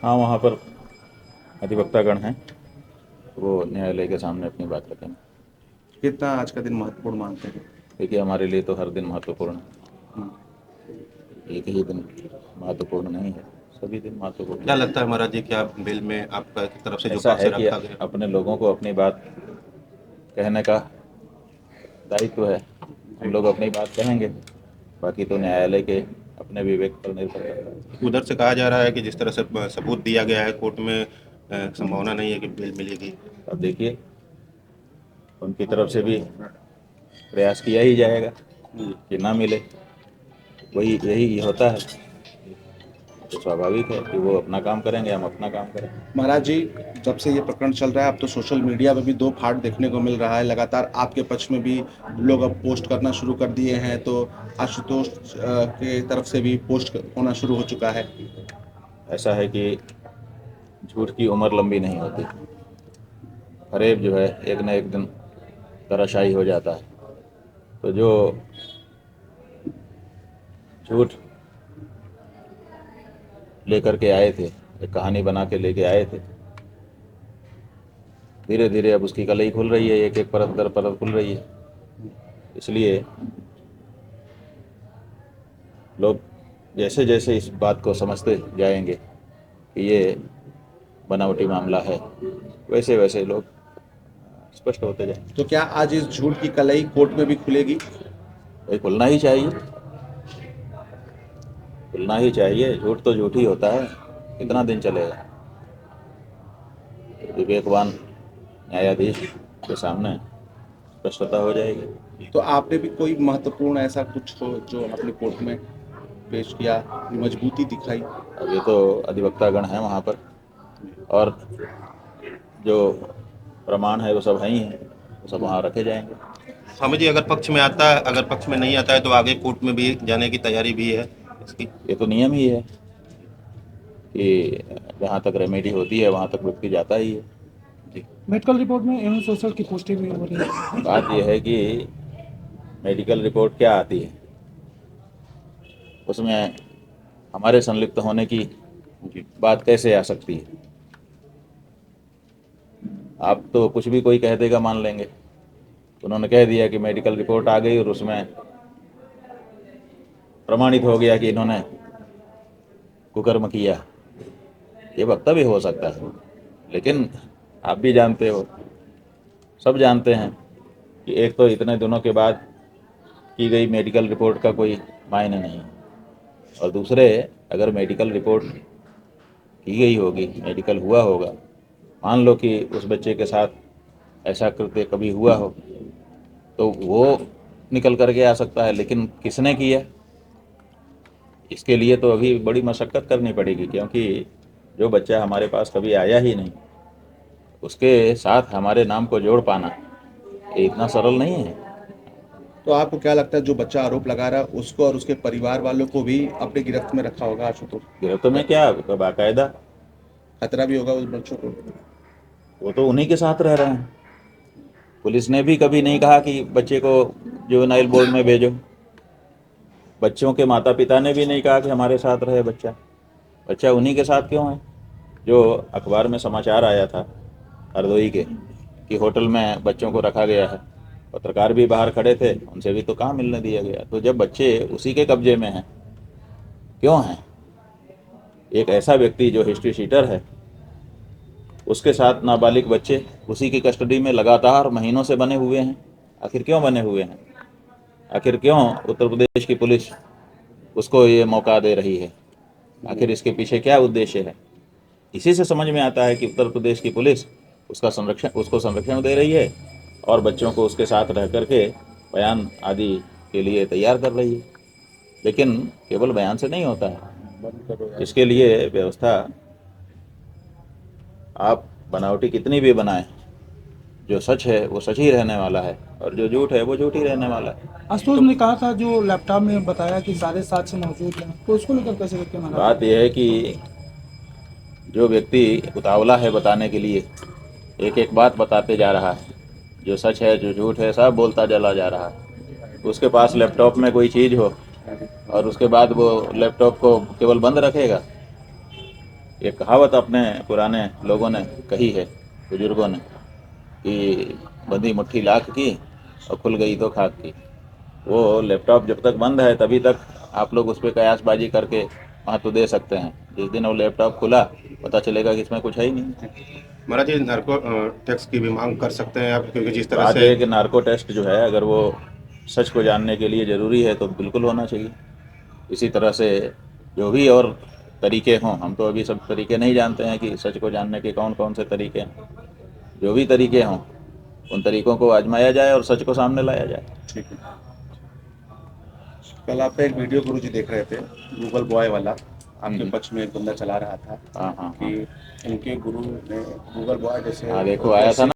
हाँ, वहाँ पर अधिवक्तागण हैं, वो न्यायालय के सामने अपनी बात रखेंगे। कितना आज का दिन महत्वपूर्ण मानते हैं? देखिए, हमारे लिए तो हर दिन महत्वपूर्ण हम्म। है, एक ही दिन महत्वपूर्ण नहीं है, सभी दिन महत्वपूर्ण क्या है। लगता है महाराज जी क्या बिल में आपका की तरफ से जो ऐसा पक्ष है कि रखा गया? अपने लोगों को अपनी बात कहने का दायित्व है, हम लोग अपनी बात कहेंगे, बाकी तो न्यायालय के अपने विवेक पर निर्भर करता है। उधर से कहा जा रहा है कि जिस तरह से सबूत दिया गया है कोर्ट में, संभावना नहीं है कि बेल मिलेगी। अब देखिए, उनकी तरफ से भी प्रयास किया ही जाएगा कि ना मिले, वही यही होता है, तो स्वाभाविक है कि वो अपना काम करेंगे, हम अपना काम करेंगे। महाराज जी, जब से ये प्रकरण चल रहा है अब तो सोशल मीडिया पे भी दो फाड़ देखने को मिल रहा है। लगातार आपके पक्ष में भी लोग अब पोस्ट करना शुरू कर दिए हैं, तो आशुतोष के तरफ से भी पोस्ट होना शुरू हो चुका है। ऐसा है कि झूठ की उम्र लंबी नहीं होती, फरेब जो है एक न एक दिन धराशायी हो जाता है। तो जो झूठ लेकर के आए थे, एक कहानी बना के लेके आए थे, धीरे धीरे अब उसकी कलई खुल रही है, एक एक परत दर परत खुल रही है। इसलिए लोग जैसे जैसे इस बात को समझते जाएंगे कि ये बनावटी मामला है, वैसे वैसे लोग स्पष्ट होते जाएंगे। तो क्या आज इस झूठ की कलई कोर्ट में भी खुलेगी? भाई, खुलना ही चाहिए, खुलना ही चाहिए। झूठ तो झूठ ही होता है, कितना दिन चलेगा। विवेकवान न्यायाधीश के सामने स्पष्टता हो जाएगी। तो आपने भी कोई महत्वपूर्ण ऐसा कुछ हो जो आपने कोर्ट में पेश किया, मजबूती दिखाई? अब ये तो अधिवक्तागण हैं वहाँ पर, और जो प्रमाण है वो सब है ही हैं, वो सब वहाँ रखे जाएंगे। स्वामी जी, अगर पक्ष में आता है, अगर पक्ष में नहीं आता है तो आगे कोर्ट में भी जाने की तैयारी भी है इसकी? ये तो नियम ही है कि जहाँ तक रेमेडी होती है वहाँ तक व्यक्ति जाता ही है। मेडिकल रिपोर्ट में एवं सोशल की पुष्टि भी हो रही है। बात यह है कि मेडिकल रिपोर्ट क्या आती है, उसमें हमारे संलिप्त होने की बात कैसे आ सकती है। आप तो कुछ भी कोई कह देगा मान लेंगे। उन्होंने कह दिया कि मेडिकल रिपोर्ट आ गई और उसमें प्रमाणित हो गया कि इन्होंने कुकर्म किया, ये वक्तव्य हो सकता है, लेकिन आप भी जानते हो, सब जानते हैं कि एक तो इतने दिनों के बाद की गई मेडिकल रिपोर्ट का कोई मायने नहीं है, और दूसरे, अगर मेडिकल रिपोर्ट की गई होगी, मेडिकल हुआ होगा, मान लो कि उस बच्चे के साथ ऐसा कृत्य कभी हुआ हो, तो वो निकल करके आ सकता है, लेकिन किसने किया, इसके लिए तो अभी बड़ी मशक्क़त करनी पड़ेगी, क्योंकि जो बच्चा हमारे पास कभी आया ही नहीं, उसके साथ हमारे नाम को जोड़ पाना ये इतना सरल नहीं है। तो आपको क्या लगता है जो बच्चा आरोप लगा रहा है उसको और उसके परिवार वालों को भी अपने गिरफ्त में रखा होगा आशुतोष? गिरफ्त में क्या, बाकायदा खतरा भी होगा उस बच्चों को? वो तो उन्हीं के साथ रह रहे हैं। पुलिस ने भी कभी नहीं कहा कि बच्चे को जुवेनाइल बोर्ड में भेजो, बच्चों के माता पिता ने भी नहीं कहा कि हमारे साथ रहे बच्चा। बच्चा उन्हीं के साथ क्यों है? जो अखबार में समाचार आया था हरदोई के कि होटल में बच्चों को रखा गया है, पत्रकार भी बाहर खड़े थे, उनसे भी तो कहाँ मिलने दिया गया। तो जब बच्चे उसी के कब्जे में हैं, क्यों हैं? एक ऐसा व्यक्ति जो हिस्ट्री शीटर है, उसके साथ नाबालिग बच्चे उसी की कस्टडी में लगातार महीनों से बने हुए हैं। आखिर क्यों बने हुए हैं? आखिर क्यों उत्तर प्रदेश की पुलिस उसको ये मौका दे रही है? आखिर इसके पीछे क्या उद्देश्य है? इसी से समझ में आता है कि उत्तर प्रदेश की पुलिस उसको संरक्षण दे रही है और बच्चों को उसके साथ रह करके बयान आदि के लिए तैयार कर रही है। लेकिन केवल बयान से नहीं होता है, इसके लिए व्यवस्था आप बनावटी कितनी भी बनाएं, जो सच है वो सच ही रहने वाला है, और जो झूठ है वो झूठ ही रहने वाला है। आशुतोष ने कहा था जो लैपटॉप में बताया कि सारे साक्ष्य मौजूद हैं, तो उसको लेकर कैसे देखते हैं महाराज? बात यह है कि जो व्यक्ति उतावला है बताने के लिए, एक एक बात बताते जा रहा है, जो सच है जो झूठ है सब बोलता चला जा रहा है। उसके पास लैपटॉप में कोई चीज़ हो और उसके बाद वो लैपटॉप को केवल बंद रखेगा, ये कहावत अपने पुराने लोगों ने कही है, बुजुर्गों ने, कि बंधी मुट्ठी लाख की और खुल गई तो खाक की। वो लैपटॉप जब तक बंद है तभी तक आप लोग उस पर कयासबाजी करके महत्व दे सकते हैं। जिस दिन वो लैपटॉप खुला पता चलेगा कि इसमें कुछ है ही नहीं। महाराज जी नार्को टैक्स की भी मांग कर सकते हैं आप, क्योंकि जिस तरह बात से है कि नार्को टेस्ट जो है अगर वो सच को जानने के लिए ज़रूरी है तो बिल्कुल होना चाहिए। इसी तरह से जो भी और तरीके हों, हम तो अभी सब तरीके नहीं जानते हैं कि सच को जानने के कौन कौन से तरीके हैं। जो भी तरीके हों उन तरीकों को आजमाया जाए और सच को सामने लाया जाए। ठीक है। कल आप एक वीडियो गुरुजी देख रहे थे, गूगल बॉय वाला, आपके पक्ष में एक बंदा चला रहा था हाँ हाँ कि इनके गुरु ने गूगल बॉय जैसे हाँ, देखो आया था ना।